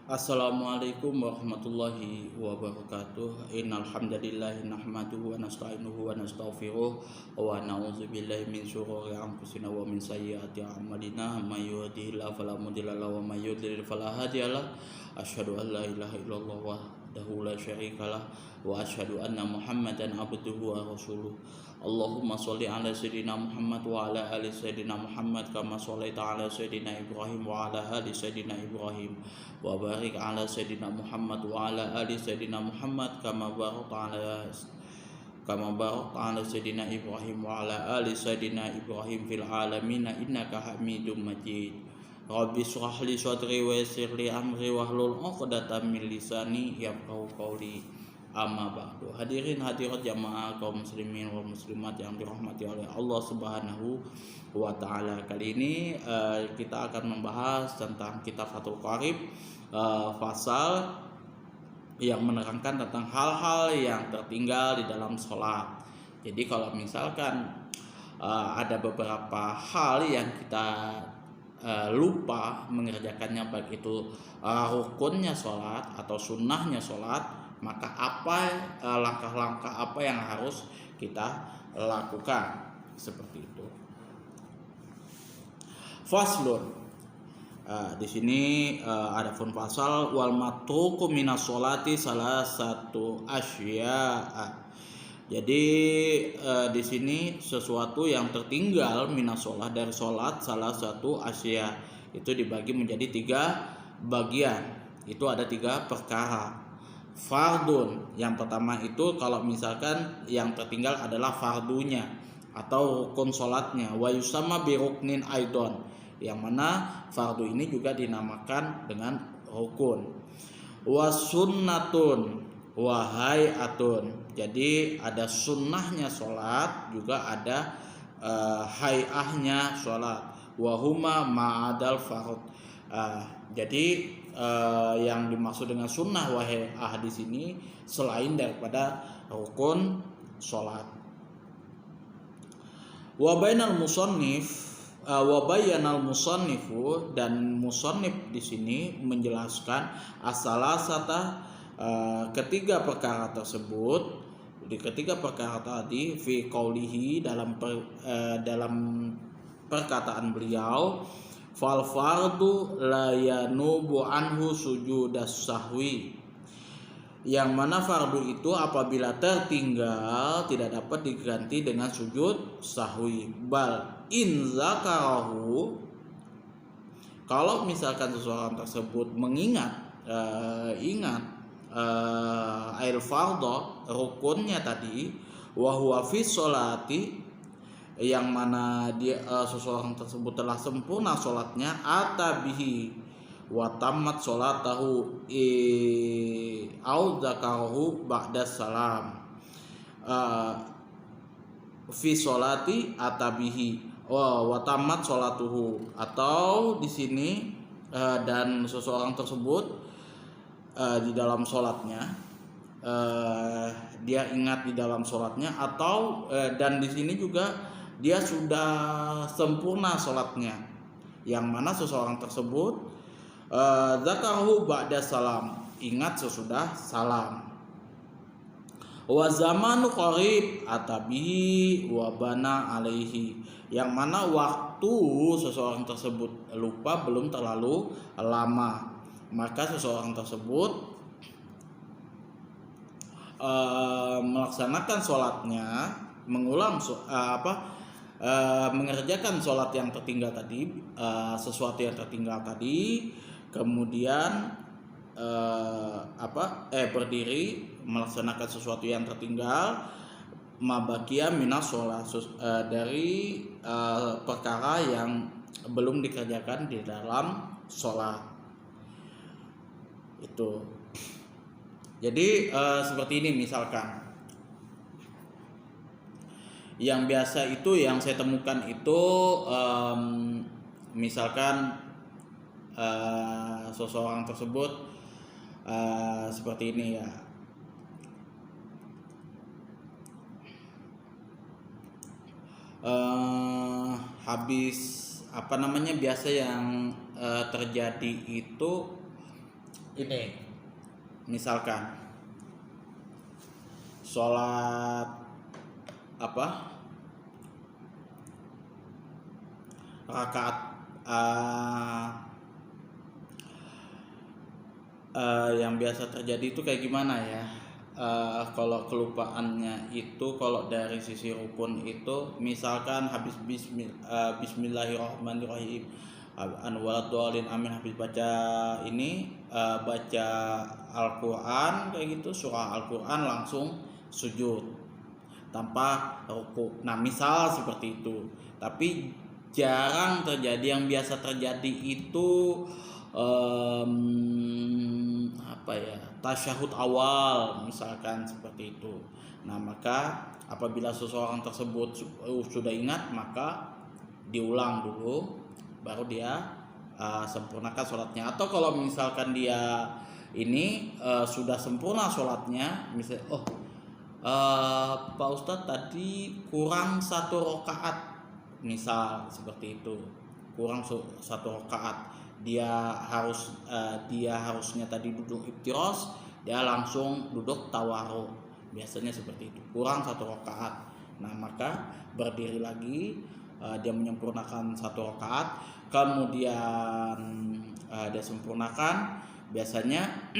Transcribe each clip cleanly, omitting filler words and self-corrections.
Assalamualaikum warahmatullahi wabarakatuh. Innal hamdalillah nahmaduhu wa nasta'inuhu wa nastaghfiruh wa na'udzubillahi min syururi anfusina wa min sayyiati a'malina. May yahdihillahu fala mudilla lahu wa may yudlil fala hadiyalah. Asyhadu an la ilaha illallah wahdahu la syarikalah wa asyhadu anna Muhammadan abduhu wa rasuluh. Allahumma sholli ala sayyidina Muhammad wa ala ali sayyidina Muhammad kama shallaita ala sayyidina Ibrahim wa ala ali sayyidina Ibrahim wa barik ala sayyidina Muhammad wa ala ali sayyidina Muhammad kama barakta ala sayyidina Ibrahim wa ala ali sayyidina Ibrahim fil alamin innaka Hamidum Majid. Rabbi shrah li sadri wa yassir li amri wahlul 'uqdatam min lisani yafqahu qawli. Amma ba'du. Hadirin hadirat jamaah kaum muslimin wal muslimat yang dirahmati oleh Allah Subhanahu wa taala. Kali ini kita akan membahas tentang kitab Fathul Qarib, pasal yang menerangkan tentang hal-hal yang tertinggal di dalam sholat. Jadi kalau misalkan ada beberapa hal yang kita lupa mengerjakannya, baik itu rukunnya sholat atau sunnahnya sholat, maka langkah-langkah apa yang harus kita lakukan, seperti itu. Faslun. Di sini ada pun pasal wal matruku minas sholati salah satu asya. Jadi di sini sesuatu yang tertinggal minas sholat, dari sholat, salah satu asya, itu dibagi menjadi 3 bagian. Itu ada 3 perkara. Fardun, yang pertama itu kalau misalkan yang tertinggal adalah fardunya atau rukun sholatnya. Wa yusamma bi ruknin aidon, yang mana fardu ini juga dinamakan dengan rukun. Wa sunnatun wa hayatun, jadi ada sunnahnya sholat, juga ada hayahnya sholat. Wa huma ma'adal fard. Jadi yang dimaksud dengan sunnah wa hayah di sini selain daripada rukun sholat. Wa bainal musannif wa bayyanal musannifu, dan musannif di sini menjelaskan asalasata, ketiga perkara tersebut. Di ketiga perkara tadi fi qaulihi, dalam perkataan beliau, fal fardu la yanubu anhu sujudas sahwi, yang mana fardu itu apabila tertinggal tidak dapat diganti dengan sujud sahwi. Bal in zakarahu, kalau misalkan seseorang tersebut mengingat ail fardhu, rukunnya tadi, wa huwa fi sholati, yang mana dia seseorang tersebut telah sempurna sholatnya, atabihi wa tammat sholatahu au zakarahu ba'da salam. Fi sholati atabihi wa tammat sholatuhu, atau di sini dan seseorang tersebut di dalam sholatnya, dia ingat di dalam sholatnya, atau dan di sini juga dia sudah sempurna sholatnya, yang mana seseorang tersebut zakarahu ba'da salam, ingat sesudah salam. Wa zamanu qarib atabihi wa bana alaihi, yang mana waktu seseorang tersebut lupa belum terlalu lama, maka seseorang tersebut melaksanakan sholatnya, mengerjakan sholat yang tertinggal tadi, sesuatu yang tertinggal tadi, kemudian berdiri melaksanakan sesuatu yang tertinggal, mabakia minas sholat, dari perkara yang belum dikerjakan di dalam sholat itu. Jadi seperti ini, misalkan yang biasa itu yang saya temukan itu, misalkan seseorang tersebut seperti ini ya, habis biasa yang terjadi itu ini misalkan sholat rakaat yang biasa terjadi itu kayak gimana ya? Kalau kelupaannya itu, kalau dari sisi rukun itu misalkan habis bismillahirrahmanirrahim anwaladolin amin, habis baca baca Al-Quran kayak gitu, surah Al-Quran langsung sujud tanpa ruku. Nah misal seperti itu, tapi jarang terjadi. Yang biasa terjadi itu tasyahud awal misalkan seperti itu. Nah maka apabila seseorang tersebut sudah ingat, maka diulang dulu baru dia sempurnakan sholatnya. Atau kalau misalkan dia sudah sempurna sholatnya, misalnya Pak Ustadz tadi kurang 1 rakaat, misal seperti itu, kurang 1 rakaat, dia harusnya tadi duduk iftiros, dia langsung duduk tawaruk, biasanya seperti itu, kurang 1 rakaat. Nah maka berdiri lagi, dia menyempurnakan 1 rakaat, kemudian dia sempurnakan, biasanya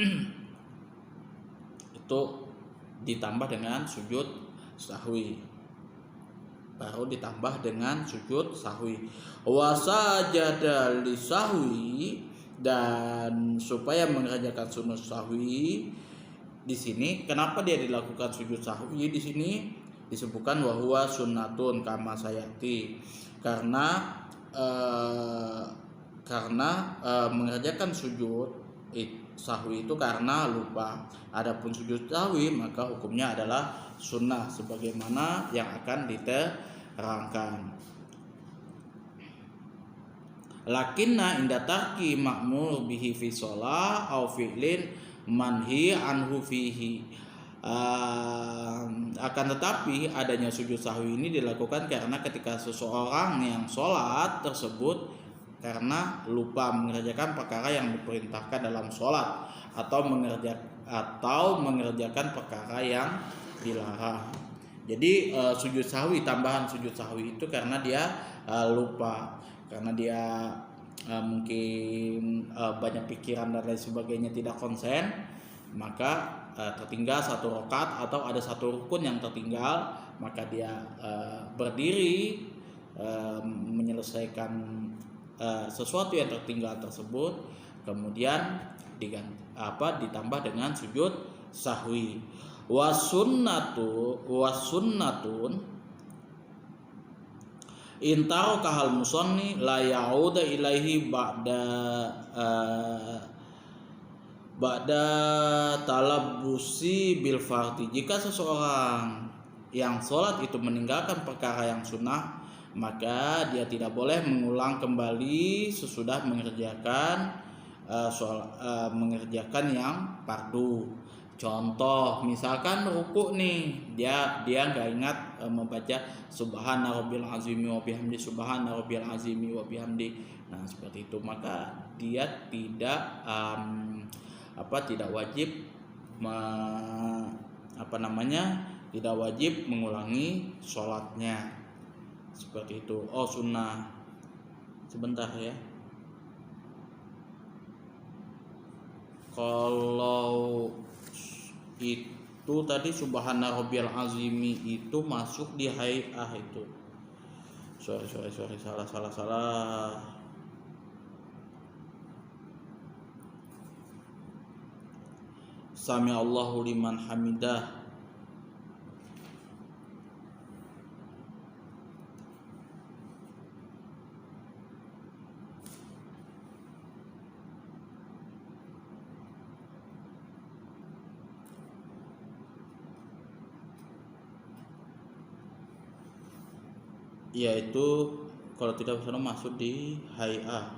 itu ditambah dengan sujud sahwi, baru ditambah dengan sujud sahwi. Wasajada li sahwi, dan supaya mengerjakan sunat sahwi di sini, kenapa dia dilakukan sujud sahwi di sini disebutkan wahwa sunnatun kama sayati, karena mengerjakan sujud sahwi itu karena lupa. Adapun sujud sahwi maka hukumnya adalah sunnah sebagaimana yang akan diterangkan. Lakinna inda tarki ma'mur bihi fi shalah au fi'lin manhi anhu fihi. Akan tetapi adanya sujud sahwi ini dilakukan karena ketika seseorang yang sholat tersebut karena lupa mengerjakan perkara yang diperintahkan dalam sholat, atau mengerjakan perkara yang dilarang. Jadi sujud sahwi, tambahan sujud sahwi itu karena dia lupa, karena dia mungkin banyak pikiran dan lain sebagainya, tidak konsen, maka tertinggal 1 rakaat atau ada 1 rukun yang tertinggal, maka dia berdiri menyelesaikan sesuatu yang tertinggal tersebut, kemudian ditambah dengan sujud sahwi. Wasunnatun intaro kahal musanni la ya'uda ilaihi ba'da talabbusi bil fardi. Jika seseorang yang sholat itu meninggalkan perkara yang sunnah, maka dia tidak boleh mengulang kembali sesudah mengerjakan yang fardu. Contoh misalkan ruku nih, dia nggak ingat membaca subhana rabbil azimi wa bihamdi, subhana rabbil azimi wa bihamdi. Nah seperti itu, maka dia tidak wajib tidak wajib mengulangi sholatnya. Seperti itu. Oh sunnah. Sebentar ya. Kalau itu tadi subhana rabbiyal azimi itu masuk di hay'ah itu. Sorry, salah. Sami Allahu liman hamidah. Yaitu kalau tidak salah masuk di hay'ah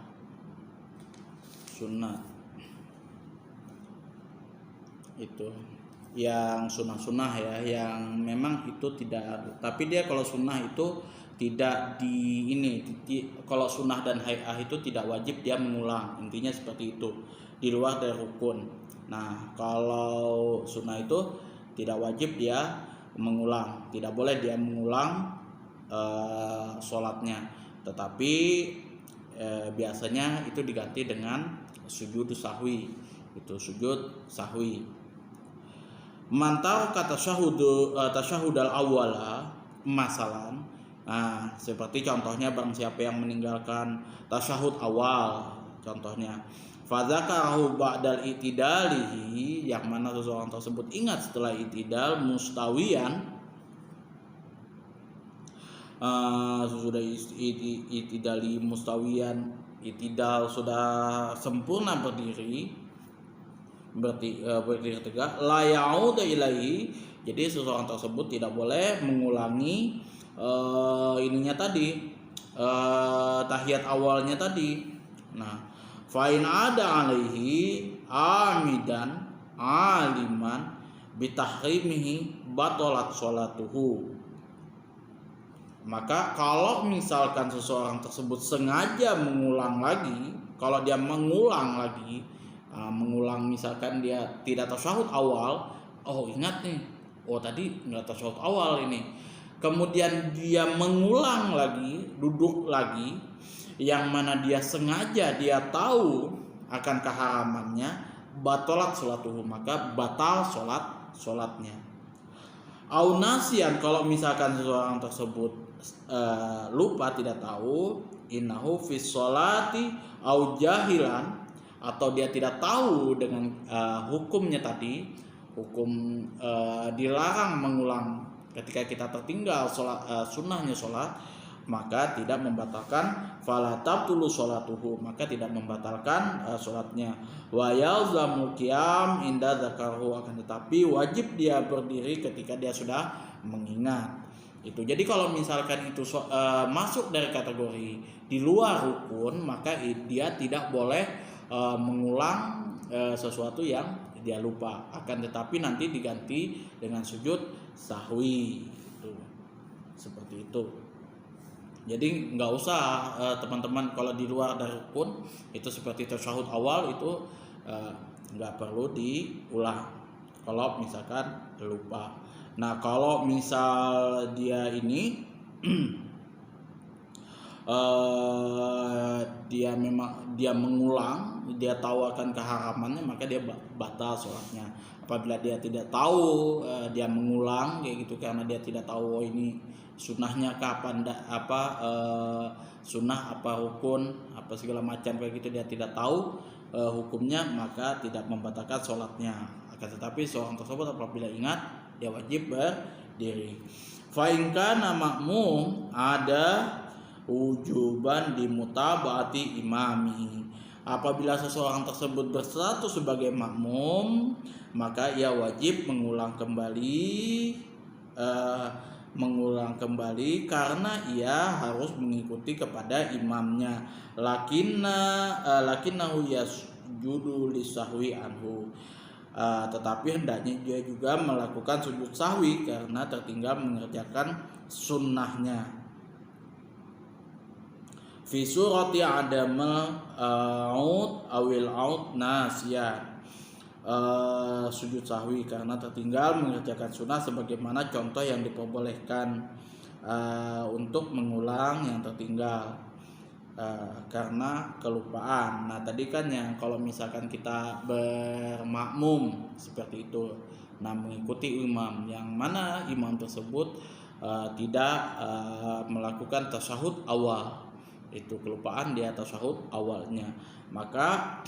sunnah. Itu yang sunnah ya, yang memang itu tidak ada. Tapi dia kalau sunnah itu tidak kalau sunnah dan hay'ah itu tidak wajib dia mengulang, intinya seperti itu, di luar dari rukun. Nah kalau sunnah itu tidak wajib dia mengulang, tidak boleh dia mengulang sholatnya, tetapi biasanya itu diganti dengan sujud sahwi, itu sujud sahwi. Mantau kata tasyahud al awwala masalan. Nah, seperti contohnya barang siapa yang meninggalkan tasyahud awal, contohnya fadzakarahu ba'dal itidalihi, yang mana seseorang tersebut ingat setelah itidal mustawiyan, sudah itidali mustawiyan, itidal sudah sempurna berdiri tegak, la ya'udu ilaihi, jadi seseorang tersebut tidak boleh mengulangi ininya tadi, tahiyat awalnya tadi. Nah, fa in ada alaihi amidan aliman bitahrimihi batalat sholatuhu. Maka kalau misalkan seseorang tersebut sengaja mengulang lagi, kalau dia mengulang lagi, mengulang misalkan dia tidak tasyahud awal, oh ingat nih, oh tadi nggak tasyahud awal ini, kemudian dia mengulang lagi, duduk lagi, yang mana dia sengaja, dia tahu akan keharamannya, batalat sholatuhu, maka batal sholatnya. Au nasian, kalau misalkan seseorang tersebut lupa, tidak tahu, innahu fis sholati au jahilan, atau dia tidak tahu dengan hukumnya tadi, hukum dilarang mengulang ketika kita tertinggal sunnahnya sholat, maka tidak membatalkan, fala tabtulu sholatuhu, maka tidak membatalkan sholatnya. Wa yalzamu qiyam inda dzakarahu, akan tetapi wajib dia berdiri ketika dia sudah mengingat itu. Jadi kalau misalkan itu masuk dari kategori di luar rukun, maka dia tidak boleh mengulang sesuatu yang dia lupa, akan tetapi nanti diganti dengan sujud sahwi itu. Seperti itu. Jadi nggak usah teman-teman, kalau di luar dari rukun itu seperti tasyahud awal itu nggak perlu diulang kalau misalkan lupa. Nah kalau misal dia ini dia mengulang, dia tahu akan keharamannya, maka dia batal sholatnya. Apabila dia tidak tahu, dia mengulang kayak gitu karena dia tidak tahu ini sunnahnya kapan, sunnah apa rukun apa segala macam kayak gitu, dia tidak tahu hukumnya, maka tidak membatalkan sholatnya. Akan tetapi seorang tersebut apabila ingat, dia wajib berdiri. Fa in kana ma'mum ada wujuban di mutaba'ati imami. Apabila seseorang tersebut berstatus sebagai makmum, maka ia wajib mengulang kembali karena ia harus mengikuti kepada imamnya. Lakinnahu yasjudu lisahwi anhu. Tetapi hendaknya dia juga melakukan sujud sahwi karena tertinggal mengerjakan sunnahnya. Fi surati adama awil aud nasya, sujud sahwi karena tertinggal mengerjakan sunnah, sebagaimana contoh yang diperbolehkan untuk mengulang yang tertinggal karena kelupaan. Nah tadi kan yang kalau misalkan kita bermakmum seperti itu, nah mengikuti imam, yang mana imam tersebut tidak melakukan tasyahud awal, itu kelupaan dia tasyahud awalnya, maka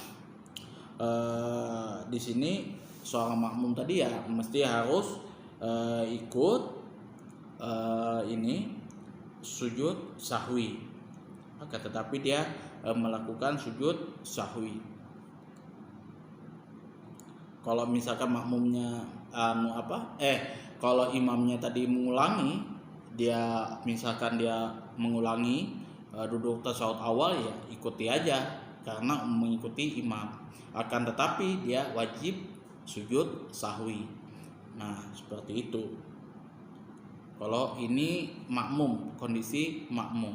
di sini seorang makmum tadi ya mesti harus ikut ini sujud sahwi. Tetapi dia melakukan sujud sahwi. Kalau misalkan makmumnya kalau imamnya tadi mengulangi, dia misalkan dia mengulangi duduk tasyahud awal, ya ikuti aja karena mengikuti imam. Akan tetapi dia wajib sujud sahwi. Nah seperti itu. Kalau ini makmum, kondisi makmum.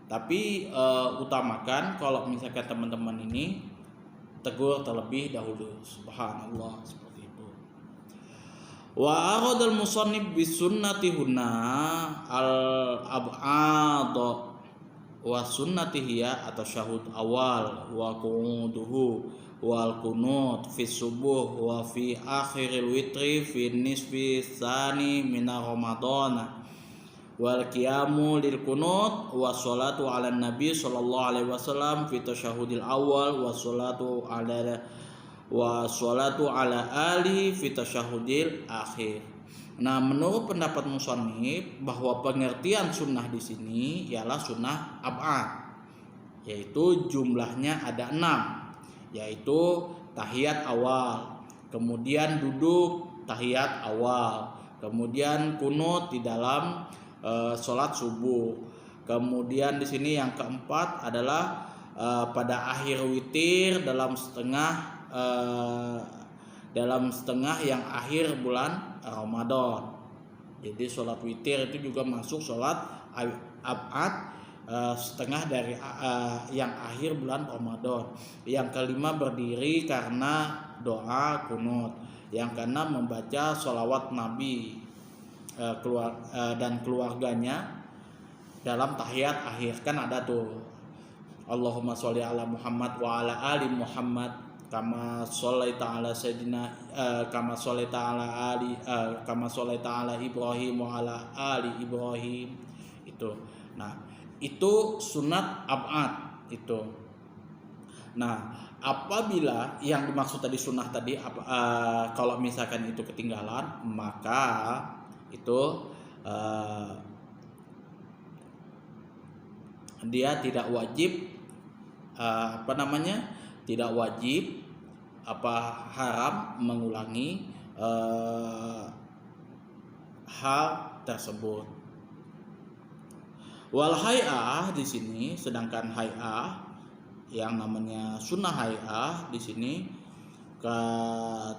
Tapi utamakan kalau misalkan teman-teman ini tegur terlebih dahulu. Subhanallah, seperti itu. Wa aradal musannif bis sunnati huna al ab'ad wa sunnati hiya atau syahud awal wa quduhu wal kunut fi subuh wa fi akhiril witri fi nisfi tsani min ramadhan wal qiyamu lil kunut wa sholatu ala nabi sallallahu alaihi wasallam fi tasyahudil awal wa sholatu ala ali fi tasyahudil akhir. Nah, menurut pendapat musannif bahwa pengertian sunnah di sini ialah sunnah ab'ad, yaitu jumlahnya ada 6, yaitu tahiyat awal, kemudian duduk tahiyat awal, kemudian kunut di dalam sholat subuh, kemudian di sini yang keempat adalah pada akhir witir dalam setengah yang akhir bulan Ramadan. Jadi sholat witir itu juga masuk sholat ab'ad setengah dari yang akhir bulan Ramadan. Yang kelima berdiri karena doa kunut. Yang keenam membaca sholawat Nabi dan keluarganya dalam tahiyat akhir. Kan ada tuh Allahumma sholli ala Muhammad wa ala ali Muhammad kama sholaita ala sayyidina kama sholaita ala Ibrahim wa ala ali Ibrahim. Itu. Nah, itu sunat ab'ad itu. Nah, apabila yang dimaksud tadi sunnah tadi kalau misalkan itu ketinggalan, maka itu dia tidak wajib tidak wajib haram mengulangi hal tersebut. Wal hay'ah di sini, sedangkan hay'ah yang namanya sunnah hay'ah di sini ka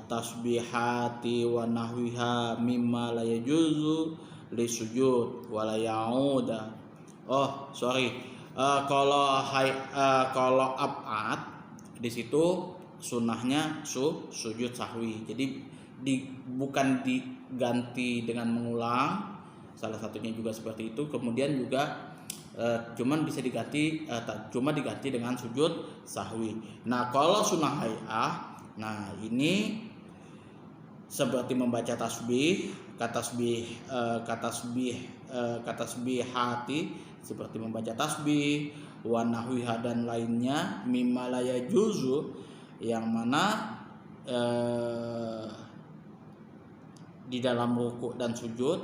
tasbihati wa nahwiha mimma la yajuzu li sujud wa la ya'uda. Kalau ab'ad di situ sunnahnya sujud sahwi. Jadi bukan diganti dengan mengulang, salah satunya juga seperti itu. Kemudian juga cuman bisa diganti dengan sujud sahwi. Nah, kalau sunnah hay'ah, nah ini seperti membaca tasbih, hati seperti membaca tasbih, wa nahwiha dan lainnya, mimma la yajuzu yang mana di dalam rukuk dan sujud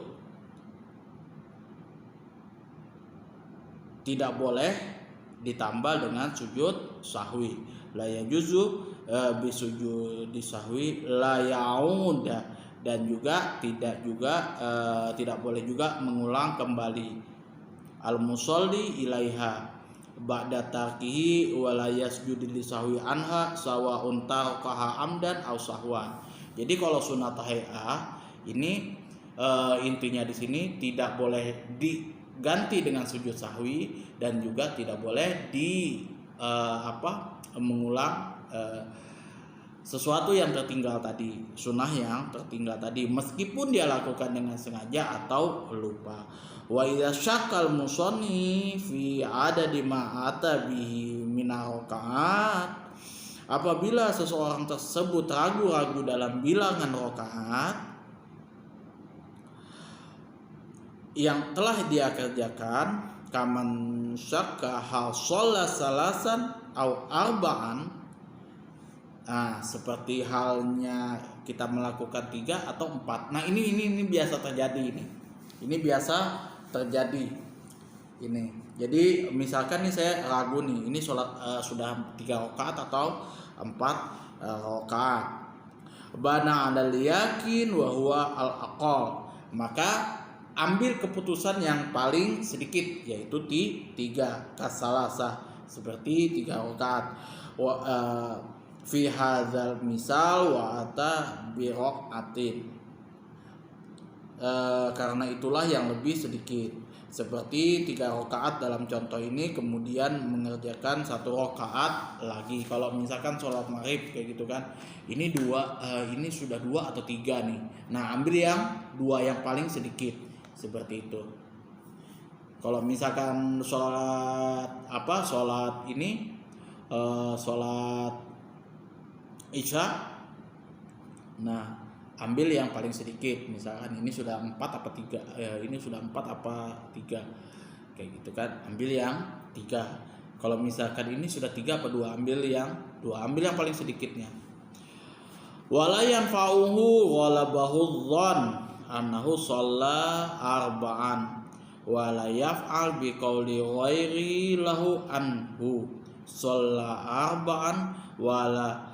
tidak boleh ditambah dengan sujud sahwi. La yajuzu bisujud sahwi la ya'uda, dan juga tidak boleh juga mengulang kembali al musolli ilaiha ba'da tarkihi wa la yasjudu li sahwi anha sawa'un tarakaha amdan aw sahwan. Jadi kalau sunat hay'ah ini intinya di sini tidak boleh diganti dengan sujud sahwi dan juga tidak boleh mengulang sesuatu yang tertinggal tadi, sunnah yang tertinggal tadi, meskipun dia lakukan dengan sengaja atau lupa. Wa idza syakal musonni fi adadi ma ata bihi min rakaat, apabila seseorang tersebut ragu-ragu dalam bilangan rakaat yang telah dia kerjakan, kaman syakka hal sholat salasan au arba'an. Nah, seperti halnya kita melakukan 3 atau 4. Nah, ini biasa terjadi ini. Ini biasa terjadi ini. Jadi misalkan nih saya ragu nih, ini sholat sudah 3 rakaat atau 4 rakaat. Bana 'alal yakin wa huwa al-aqall. Maka ambil keputusan yang paling sedikit, yaitu 3 kasalasah, seperti 3 rakaat. Fi hadzal misal wa ata bi raqatin. karena itulah yang lebih sedikit. Seperti 3 rakaat dalam contoh ini, kemudian mengerjakan 1 rakaat lagi. Kalau misalkan sholat maghrib kayak gitu kan, ini ini sudah 2 atau 3 nih. Nah, ambil yang 2 yang paling sedikit, seperti itu. Kalau misalkan sholat isya, nah ambil yang paling sedikit. Misalkan ini sudah 4 apa 3, ini sudah 4 apa 3, kayak gitu kan, ambil yang 3. Kalau misalkan ini sudah 3 apa 2, ambil yang 2, ambil yang paling sedikitnya. Wala yanfa'uhu ghalabahu dzan annahu shalla arba'an wala yaf'al biqauli ghairi lahu anhu shalla arba'an wala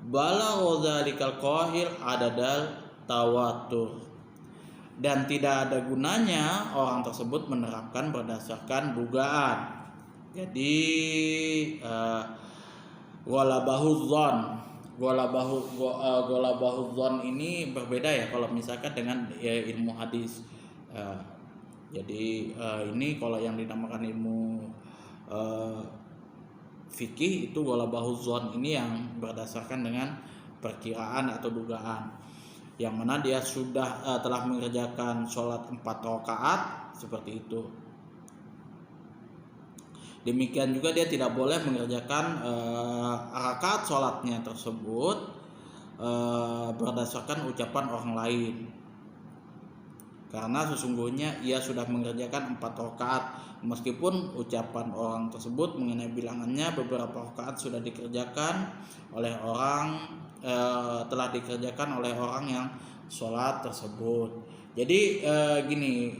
balagha dzalikal qail adadal tawatur. Dan tidak ada gunanya orang tersebut menerapkan berdasarkan dugaan. Jadi ghalabahuz dzan ini berbeda ya kalau misalkan dengan ilmu hadis. Jadi ini kalau yang dinamakan ilmu fikih itu ghalabahuz dzan ini yang berdasarkan dengan perkiraan atau dugaan, yang mana dia sudah telah mengerjakan sholat 4 rakaat seperti itu. Demikian juga dia tidak boleh mengerjakan rakaat sholatnya tersebut berdasarkan ucapan orang lain, karena sesungguhnya ia sudah mengerjakan 4 rakaat. Meskipun ucapan orang tersebut mengenai bilangannya beberapa rakaat sudah dikerjakan oleh orang, telah dikerjakan oleh orang yang sholat tersebut. Jadi gini,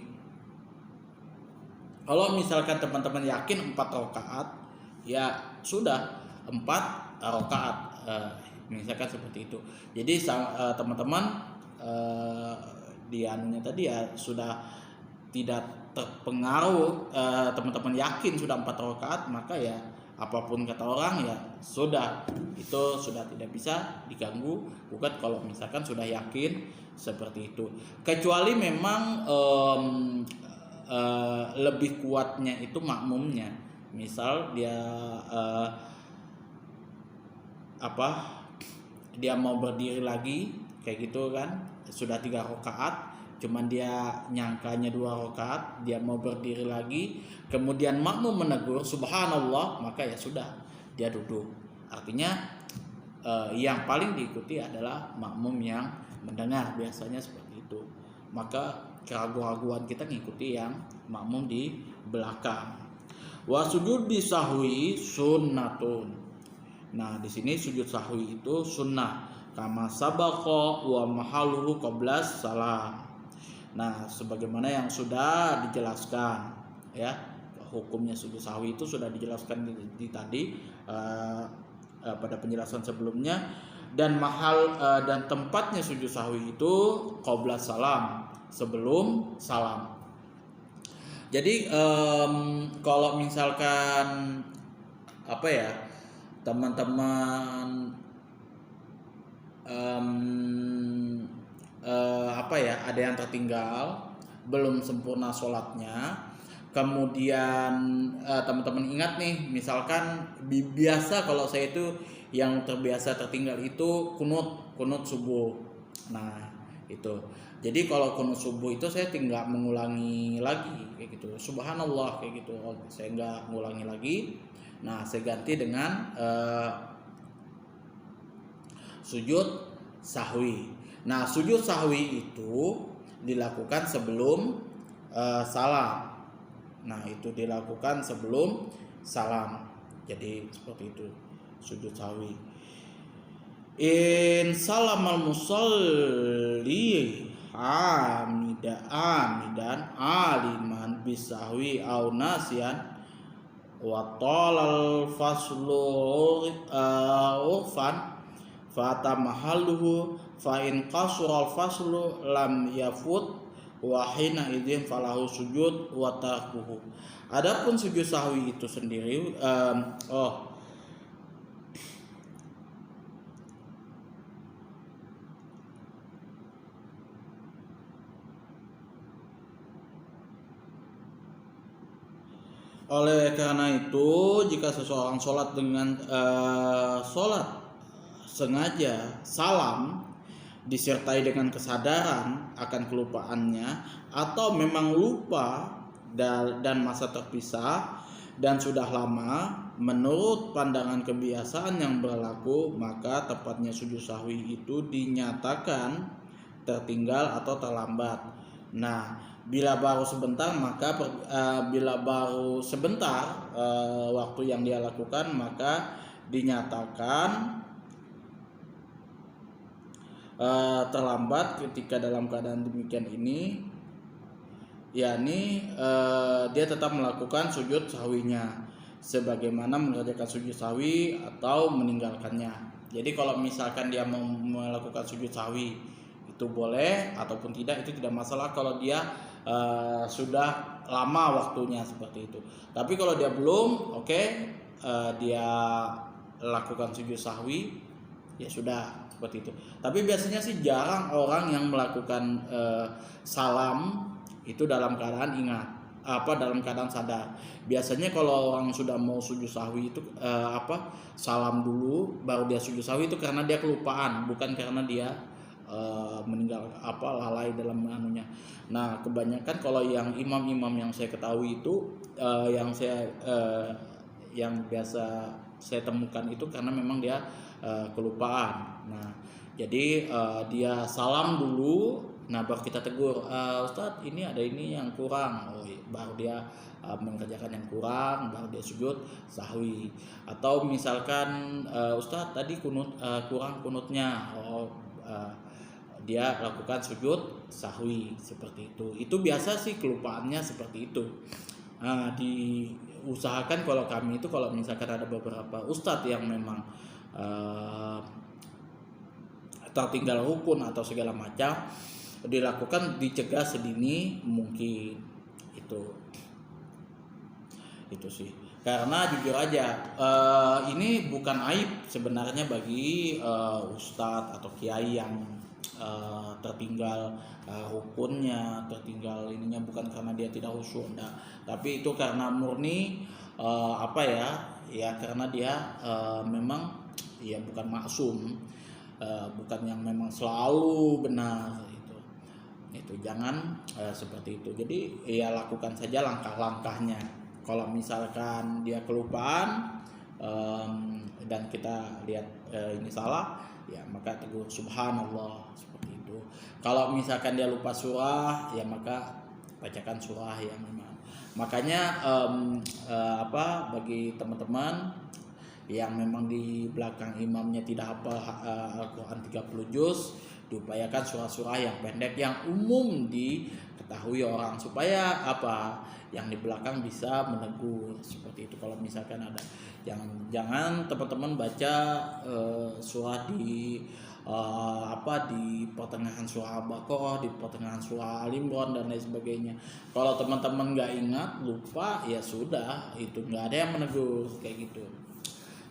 kalau misalkan teman-teman yakin 4 rakaat, ya sudah 4 rakaat, misalkan seperti itu. Jadi teman-teman di anunya tadi ya sudah tidak terpengaruh, teman-teman yakin sudah 4 rakaat, maka ya apapun kata orang ya sudah, itu sudah tidak bisa diganggu gugat kalau misalkan sudah yakin seperti itu. Kecuali memang lebih kuatnya itu makmumnya. Misal dia dia mau berdiri lagi kayak gitu kan, sudah 3 rakaat, cuman dia nyangkanya 2 rakaat, dia mau berdiri lagi, kemudian makmum menegur subhanallah, maka ya sudah, dia duduk. Artinya yang paling diikuti adalah makmum yang mendengar, biasanya seperti itu. Maka keraguan-keraguan kita ngikuti yang makmum di belakang. Wa sujudi sahwi sunnatun. Nah, di sini sujud sahwi itu sunnah, kama sabaqa wa mahalluhu qablas salam. Nah, sebagaimana yang sudah dijelaskan ya, hukumnya sujud sahwi itu sudah dijelaskan di tadi pada penjelasan sebelumnya, dan dan tempatnya sujud sahwi itu qablas salam, sebelum salam. Jadi kalau misalkan teman-teman ada yang tertinggal, belum sempurna sholatnya, kemudian teman-teman ingat nih, misalkan biasa kalau saya itu yang terbiasa tertinggal itu kunut subuh. Nah itu, jadi kalau kunut subuh itu saya tinggal mengulangi lagi kayak gitu, subhanallah kayak gitu, saya nggak mengulangi lagi. Nah, saya ganti dengan sujud sahwi. Nah, sujud sahwi itu dilakukan sebelum salam. Nah, itu dilakukan sebelum salam. Jadi seperti itu sujud sahwi. In salamal musalli amidan aliman bisahwi au nasian wa talal faslu urfan fata mahalluhu fa in qasura al faslu lam yafut wa hina idzin falahu sujud wa tarkuhu. Adapun sujud sahwi itu sendiri Oleh karena itu, jika seseorang sholat dengan sholat sengaja salam disertai dengan kesadaran akan kelupaannya, atau memang lupa dan masa terpisah dan sudah lama, menurut pandangan kebiasaan yang berlaku, maka tepatnya sujud sahwi itu dinyatakan tertinggal atau terlambat. Nah, bila baru sebentar waktu yang dia lakukan, maka dinyatakan terlambat. Ketika dalam keadaan demikian ini, yakni dia tetap melakukan sujud sahwinya sebagaimana mengerjakan sujud sahwi atau meninggalkannya. Jadi kalau misalkan dia mau melakukan sujud sahwi itu boleh ataupun tidak, itu tidak masalah kalau dia sudah lama waktunya seperti itu. Tapi kalau dia belum, dia lakukan sujud sahwi, ya sudah seperti itu. Tapi biasanya sih jarang orang yang melakukan salam itu dalam keadaan ingat, dalam keadaan sadar. Biasanya kalau orang sudah mau sujud sahwi itu salam dulu baru dia sujud sahwi, itu karena dia kelupaan, bukan karena dia meninggal lalai dalam anunya. Nah, kebanyakan kalau yang imam-imam yang saya ketahui itu yang biasa saya temukan itu karena memang dia kelupaan. Nah, jadi dia salam dulu, nah baru kita tegur, Ustadz ini ada ini yang kurang, baru dia mengerjakan yang kurang, baru dia sujud sahwi. Atau misalkan Ustadz tadi kurang kunutnya, dia lakukan sujud sahwi seperti itu. Itu biasa sih kelupaannya seperti itu. Nah, diusahakan kalau kami itu, kalau misalkan ada beberapa ustadz yang memang tertinggal rukun atau segala macam, dilakukan, dicegah sedini mungkin. Itu sih. Karena jujur aja, ini bukan aib sebenarnya bagi ustadz atau kiai yang tertinggal rukunnya, tertinggal ininya, bukan karena dia tidak khusyuk, tapi itu karena murni karena dia memang ya bukan maksum, bukan yang memang selalu benar. Itu jangan seperti itu. Jadi ya lakukan saja langkah-langkahnya. Kalau misalkan dia kelupaan dan kita lihat ini salah, ya maka tegur subhanallah seperti itu. Kalau misalkan dia lupa surah, ya maka bacakan surah yang memang. Makanya bagi teman-teman yang memang di belakang imamnya tidak hafal Al-Quran 30 juz, diupayakan surah-surah yang pendek yang umum diketahui orang, supaya yang di belakang bisa menegur seperti itu. Kalau misalkan ada, jangan teman-teman baca surah di pertengahan surah Al-Baqarah, di pertengahan surah Al-Imran dan lain sebagainya. Kalau teman-teman nggak ingat, lupa, ya sudah, itu nggak ada yang menegur kayak gitu.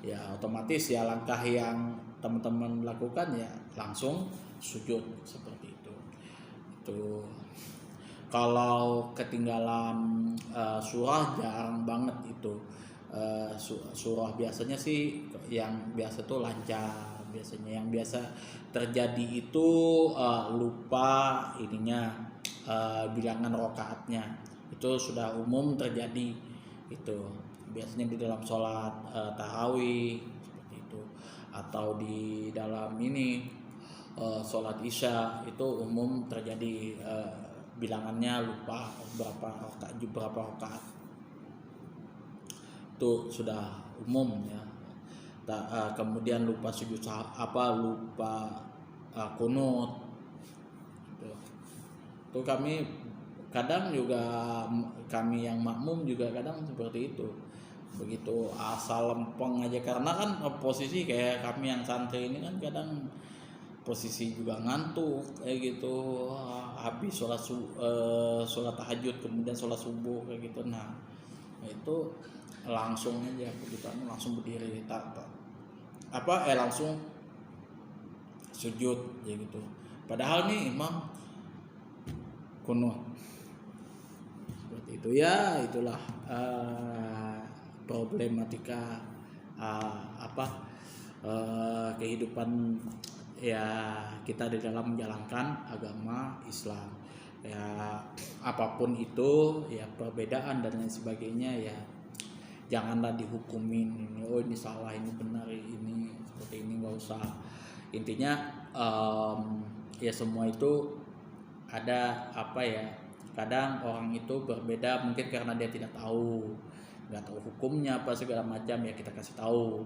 Ya otomatis ya langkah yang teman-teman lakukan ya langsung sujud seperti itu. Kalau ketinggalan surah jarang banget itu. Surah biasanya sih yang biasa tuh lancar. Biasanya yang biasa terjadi itu lupa bilangan rakaatnya, itu sudah umum terjadi. Itu biasanya di dalam sholat tarawih seperti itu, atau di dalam sholat isya itu umum terjadi, bilangannya lupa berapa rakaat, itu sudah umum ya. Kemudian lupa sujud lupa kunut. Itu kami yang makmum juga kadang seperti itu. Begitu asal lempeng aja, karena kan posisi kayak kami yang santri ini kan kadang posisi juga ngantuk kayak gitu, habis sholat tahajud kemudian sholat subuh kayak gitu. Nah itu langsung aja begitu langsung berdiri langsung sujud ya gitu, padahal nih imam kunut seperti Itu ya itulah problematika kehidupan ya kita di dalam menjalankan agama Islam. Ya apapun itu ya perbedaan dan lain sebagainya ya janganlah dihukumin ini oh ini salah ini benar ini seperti ini, nggak usah. Intinya ya semua itu ada kadang orang itu berbeda mungkin karena dia nggak tahu hukumnya apa segala macam, ya kita kasih tahu.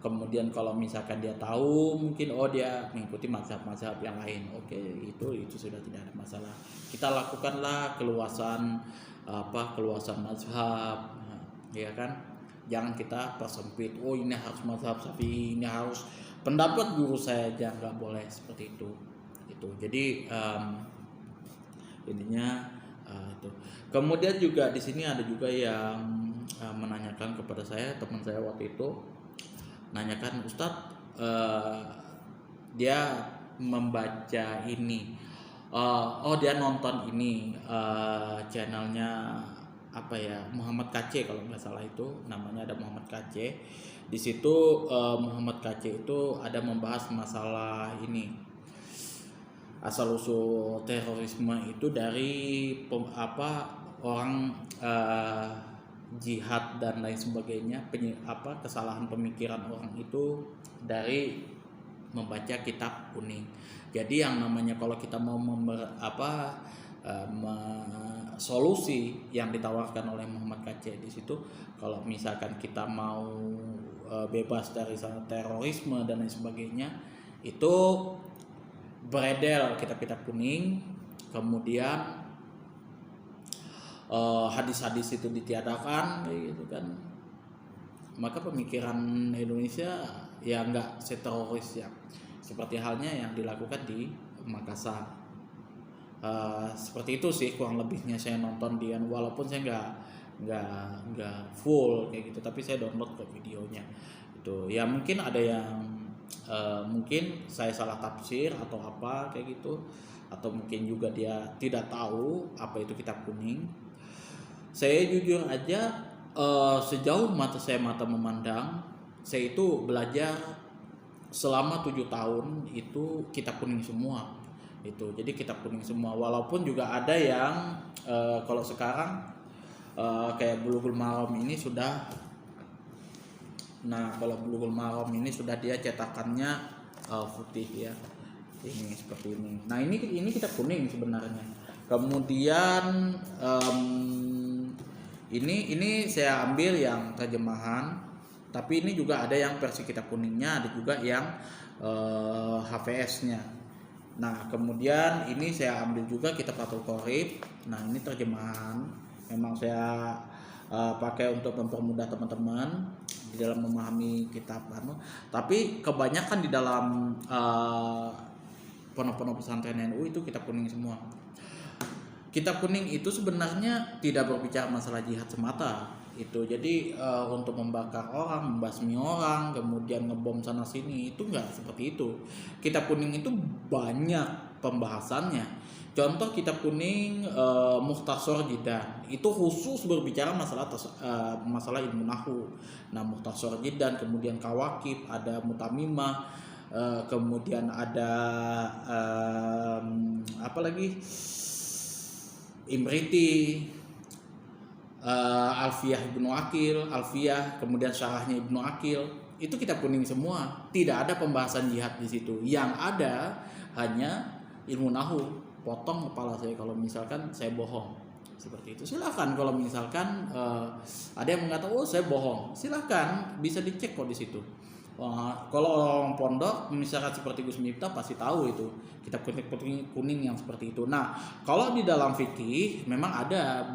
Kemudian kalau misalkan dia tahu mungkin dia mengikuti mazhab-mazhab yang lain, oke, itu sudah tidak ada masalah. Kita lakukanlah keluasan mazhab, ya kan. Jangan kita persempit, ini harus mazhab Syafi'i, ini harus pendapat guru saya aja, nggak boleh seperti itu. Jadi intinya itu. Kemudian juga di sini ada juga yang menanyakan kepada saya, teman saya waktu itu nanyakan, Ustadz, dia membaca ini, dia nonton ini channelnya Muhammad KC kalau nggak salah, itu namanya ada Muhammad KC. Di situ Muhammad KC itu ada membahas masalah ini, asal usul terorisme itu dari orang jihad dan lain sebagainya, kesalahan pemikiran orang itu dari membaca kitab kuning. Jadi yang namanya kalau kita mau solusi yang ditawarkan oleh Muhammad KC di situ, kalau misalkan kita mau bebas dari terorisme dan lain sebagainya, itu beredel kitab-kitab kuning, kemudian hadis-hadis itu ditiadakan kayak gitu kan, maka pemikiran Indonesia ya nggak seteroris ya seperti halnya yang dilakukan di Makassar. Seperti itu sih kurang lebihnya saya nonton dia, walaupun saya nggak full kayak gitu, tapi saya download ke videonya itu. Ya mungkin ada yang mungkin saya salah tafsir atau apa kayak gitu, atau mungkin juga dia tidak tahu apa itu kitab kuning. Saya jujur aja, sejauh mata memandang, saya itu belajar selama 7 tahun itu kitab kuning semua itu. Jadi kitab kuning semua, walaupun juga ada yang kalau sekarang kayak Bulughul Maram ini sudah, kalau Bulughul Maram ini sudah dia cetakannya putih ya, ini seperti ini. Nah ini kitab kuning sebenarnya. Kemudian ini saya ambil yang terjemahan, tapi ini juga ada yang versi kitab kuningnya, ada juga yang HVS-nya. Nah kemudian ini saya ambil juga kitab Fathul Qorib. Nah ini terjemahan, memang saya pakai untuk mempermudah teman-teman di dalam memahami kitab tapi kebanyakan di dalam pondok-pondok pesantren NU itu kitab kuning semua. Kitab kuning itu sebenarnya tidak berbicara masalah jihad semata itu. Jadi untuk membakar orang, membasmi orang, kemudian ngebom sana sini, itu enggak seperti itu. Kitab kuning itu banyak pembahasannya. Contoh kitab kuning Mukhtasar Jidan itu khusus berbicara masalah ilmu nahwu. Nah Mukhtasar Jidan, kemudian Kawakib, ada Mutamimah, kemudian ada Imriti, Alfiyah Ibnu Aqil, kemudian syarahnya Ibnu Aqil, itu kitab kuning semua. Tidak ada pembahasan jihad di situ. Yang ada hanya ilmu nahwu. Potong kepala saya kalau misalkan saya bohong, seperti itu. Silakan kalau misalkan ada yang mengatakan saya bohong, silakan bisa dicek kok di situ. Kalau orang pondok misalkan seperti Gus Miftah pasti tahu itu kitab kuning yang seperti itu. Nah kalau di dalam fikih memang ada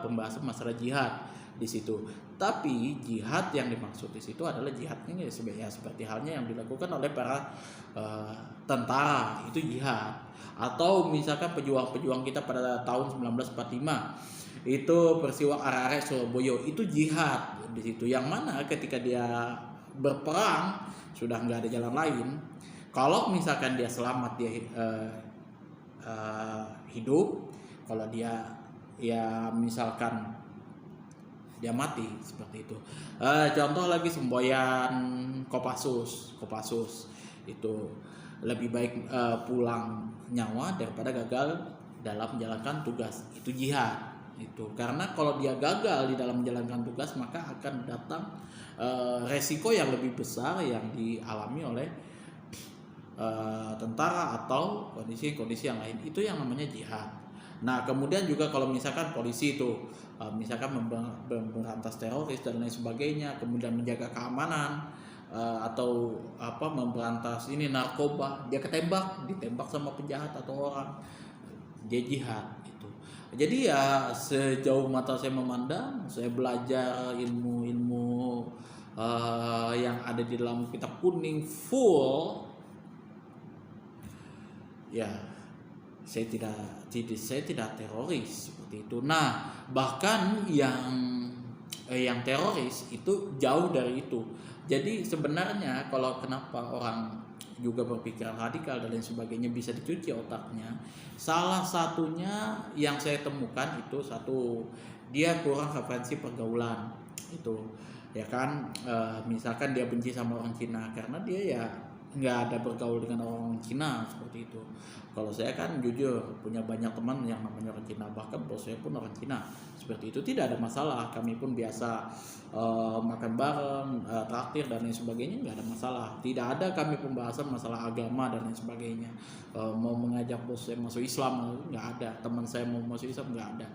pembahasan masalah jihad di situ, tapi jihad yang dimaksud di situ adalah jihadnya ya seperti halnya yang dilakukan oleh para tentara, itu jihad. Atau misalkan pejuang-pejuang kita pada tahun 1945 itu peristiwa Ararek Surabaya, itu jihad di situ. Yang mana ketika dia berperang sudah nggak ada jalan lain, kalau misalkan dia selamat, dia hidup, kalau dia ya misalkan dia mati seperti itu. Contoh lagi semboyan Kopassus itu lebih baik pulang nyawa daripada gagal dalam menjalankan tugas, itu jihad itu. Karena kalau dia gagal di dalam menjalankan tugas, maka akan datang resiko yang lebih besar yang dialami oleh tentara atau kondisi-kondisi yang lain. Itu yang namanya jihad. Nah, kemudian juga kalau misalkan polisi itu misalkan memberantas teroris dan lain sebagainya, kemudian menjaga keamanan atau memberantas ini narkoba, dia ditembak sama penjahat atau orang, dia jihad itu. Jadi ya sejauh mata saya memandang, saya belajar ilmu-ilmu yang ada di dalam kitab kuning full, ya saya tidak teroris seperti itu. Nah, bahkan yang teroris itu jauh dari itu. Jadi sebenarnya kalau kenapa orang juga berpikiran radikal dan lain sebagainya bisa dicuci otaknya, salah satunya yang saya temukan itu satu, dia kurang referensi pergaulan itu, ya kan. Misalkan dia benci sama orang Cina karena dia ya nggak ada bergaul dengan orang Cina seperti itu. Kalau saya kan jujur punya banyak teman yang namanya orang Cina, bahkan bos saya pun orang Cina seperti itu, tidak ada masalah. Kami pun biasa makan bareng, traktir dan lain sebagainya, nggak ada masalah. Tidak ada kami pembahasan masalah agama dan lain sebagainya. Mau mengajak bos saya masuk Islam nggak ada, teman saya mau masuk Islam nggak ada.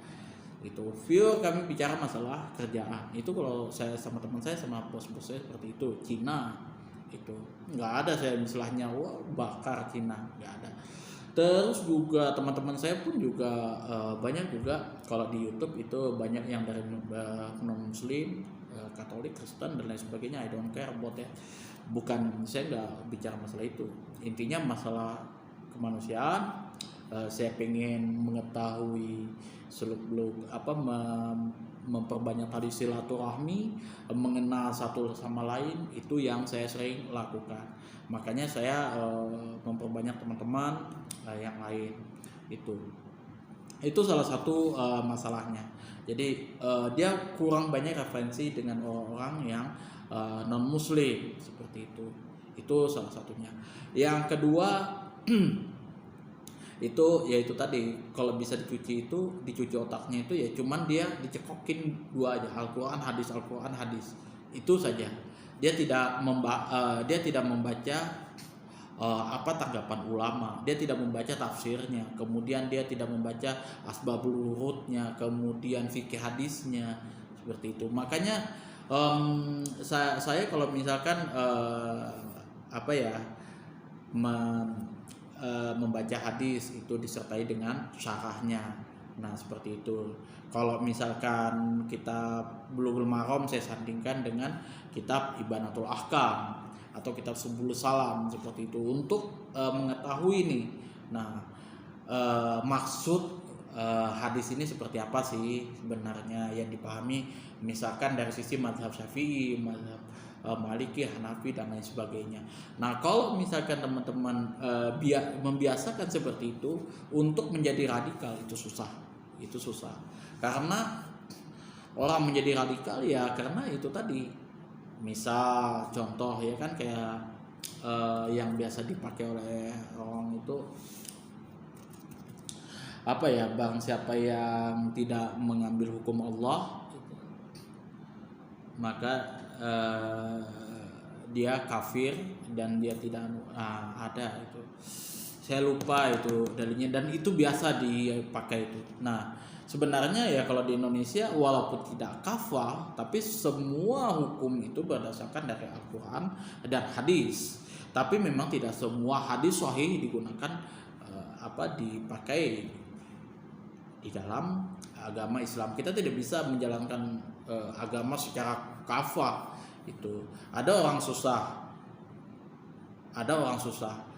Itu view kami bicara masalah kerjaan. Itu kalau saya sama teman saya sama bos-bos saya seperti itu. Cina itu nggak ada saya istilahnya wah bakar Cina, nggak ada. Terus juga teman-teman saya pun juga banyak juga kalau di YouTube itu banyak yang dari non Muslim, Katolik, Kristen dan lain sebagainya. I don't care about that. Bukan, saya nggak bicara masalah itu. Intinya masalah kemanusiaan. Saya pengen mengetahui seluk-beluk memperbanyak tali silaturahmi, mengenal satu sama lain, itu yang saya sering lakukan. Makanya saya memperbanyak teman-teman yang lain. Itu salah satu masalahnya. Jadi dia kurang banyak referensi dengan orang-orang yang non muslim seperti itu. Itu salah satunya. Yang kedua itu tadi, kalau bisa dicuci otaknya itu ya cuman dia dicekokin dua aja, Al-Quran hadis itu saja. Dia tidak membaca tanggapan ulama, dia tidak membaca tafsirnya, kemudian dia tidak membaca asbabul wurudnya, kemudian fikih hadisnya seperti itu. Makanya saya kalau misalkan membaca hadis itu disertai dengan syarahnya. Nah, seperti itu. Kalau misalkan kitab Bulughul Maram saya sandingkan dengan kitab Ibanatul Ahkam atau kitab Subulus Salam seperti itu untuk mengetahui nih. Nah, maksud hadis ini seperti apa sih sebenarnya yang dipahami, misalkan dari sisi mazhab Syafi'i, mazhab Maliki, Hanafi dan lain sebagainya. Nah, kalau misalkan teman-teman membiasakan seperti itu untuk menjadi radikal, itu susah. Karena orang menjadi radikal ya karena itu tadi. Misal contoh ya kan kayak yang biasa dipakai oleh orang itu bang siapa yang tidak mengambil hukum Allah maka dia kafir dan dia tidak ada itu. Saya lupa itu dalilnya dan itu biasa dipakai itu. Nah, sebenarnya ya kalau di Indonesia walaupun tidak kafah tapi semua hukum itu berdasarkan dari Al-Quran dan hadis. Tapi memang tidak semua hadis sahih digunakan dipakai di dalam agama Islam. Kita tidak bisa menjalankan agama secara kafah itu. Ada orang susah,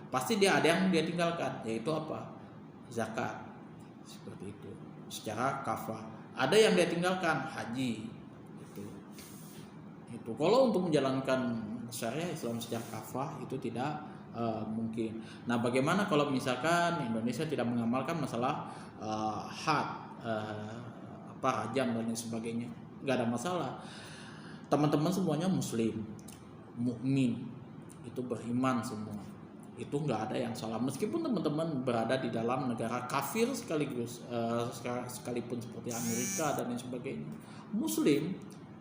pasti dia ada yang dia tinggalkan, yaitu zakat seperti itu secara kafah. Ada yang dia tinggalkan haji itu kalau untuk menjalankan syariah Islam secara kafah itu tidak mungkin. Nah, bagaimana kalau misalkan Indonesia tidak mengamalkan masalah had rajam dan lain sebagainya, nggak ada masalah. Teman-teman semuanya muslim, mukmin, itu beriman semua, itu nggak ada yang salah. Meskipun teman-teman berada di dalam negara kafir sekaligus, sekalipun seperti Amerika dan lain sebagainya, muslim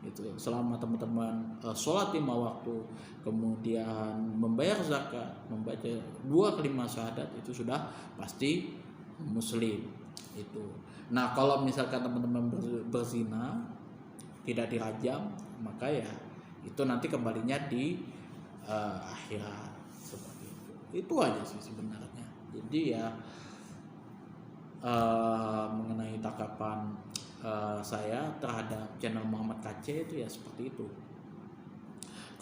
itu selama teman-teman sholat 5 waktu, kemudian membayar zakat, membaca 2 kalimat syahadat, itu sudah pasti muslim itu. Nah kalau misalkan teman-teman berzina tidak dirajam, maka ya itu nanti kembalinya di akhirat seperti itu aja sih sebenarnya. Jadi ya mengenai tanggapan saya terhadap channel Muhammad KC itu ya seperti itu.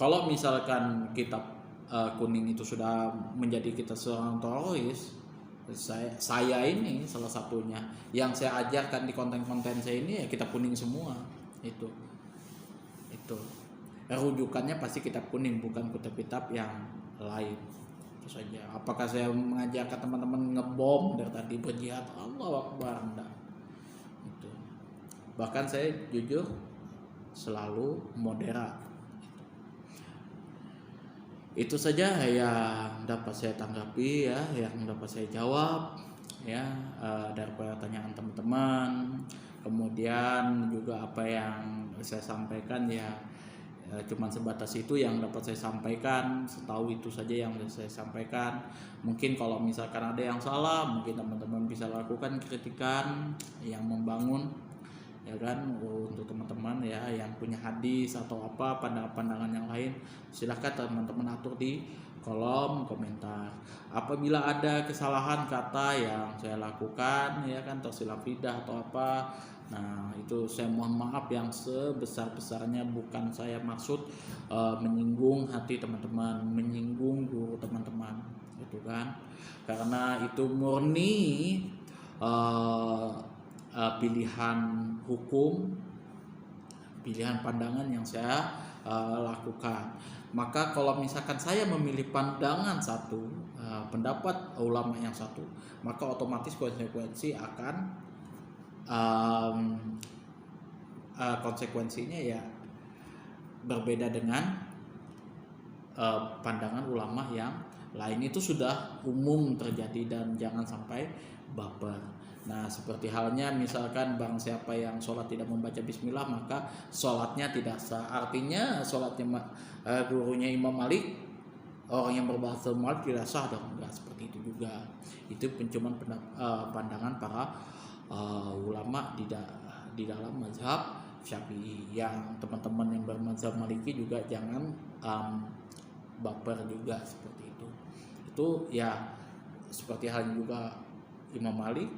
Kalau misalkan kitab kuning itu sudah menjadi kita seorang teroris, saya ini salah satunya yang saya ajarkan di konten-konten saya ini ya kitab kuning semua itu rujukannya pasti kitab kuning, bukan kitab-kitab yang lain. Itu saja. Apakah saya mengajarkan teman-teman ngebom dari tadi berjihad, Allahu Akbar, enggak. Itu. Bahkan saya jujur selalu moderat. Itu saja yang dapat saya tanggapi ya, yang dapat saya jawab ya dari pertanyaan teman-teman. Kemudian juga apa yang saya sampaikan ya cuman sebatas itu yang dapat saya sampaikan, setahu itu saja yang saya sampaikan. Mungkin kalau misalkan ada yang salah, mungkin teman-teman bisa lakukan kritikan yang membangun ya kan, untuk teman-teman ya yang punya hadis atau apa pandangan-pandangan yang lain, silahkan teman-teman atur di kolom komentar. Apabila ada kesalahan kata yang saya lakukan ya kan, tersilap lidah atau apa, nah itu saya mohon maaf yang sebesar-besarnya. Bukan saya maksud menyinggung hati teman-teman, menyinggung guru teman-teman itu kan, karena itu murni pilihan hukum, pilihan pandangan yang saya lakukan. Maka kalau misalkan saya memilih pandangan satu, pendapat ulama yang satu, maka otomatis konsekuensi akan konsekuensinya ya berbeda dengan pandangan ulama yang lain. Itu sudah umum terjadi dan jangan sampai baper. Nah seperti halnya misalkan barang siapa yang sholat tidak membaca bismillah, maka sholatnya tidak sah. Artinya sholatnya gurunya Imam Malik, orang yang berbahasa Malik, tidak sah dong. Enggak seperti itu juga. Itu cuma pandangan para ulama di dalam mazhab Syafi'i. Yang teman-teman yang bermazhab Maliki juga jangan baper juga seperti itu. Itu ya seperti halnya juga Imam Malik,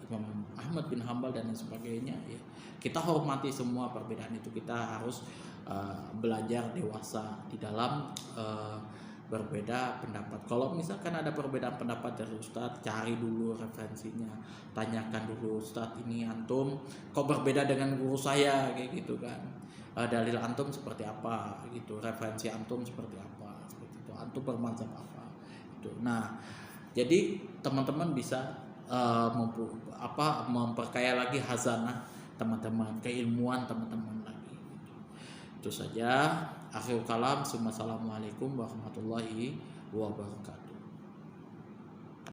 Imam Ahmad bin Hambal dan lain sebagainya ya. Kita hormati semua perbedaan itu. Kita harus belajar dewasa di dalam berbeda pendapat. Kalau misalkan ada perbedaan pendapat dari Ustadz, cari dulu referensinya, tanyakan dulu, Ustadz ini antum kok berbeda dengan guru saya kayak gitu kan, dalil antum seperti apa gitu, referensi antum seperti apa, seperti itu, antum bermazhab apa itu. Nah jadi teman-teman bisa memperkaya lagi hazanah teman-teman, keilmuan teman-teman lagi. Itu saja. Akhir kalam. Assalamualaikum warahmatullahi wabarakatuh.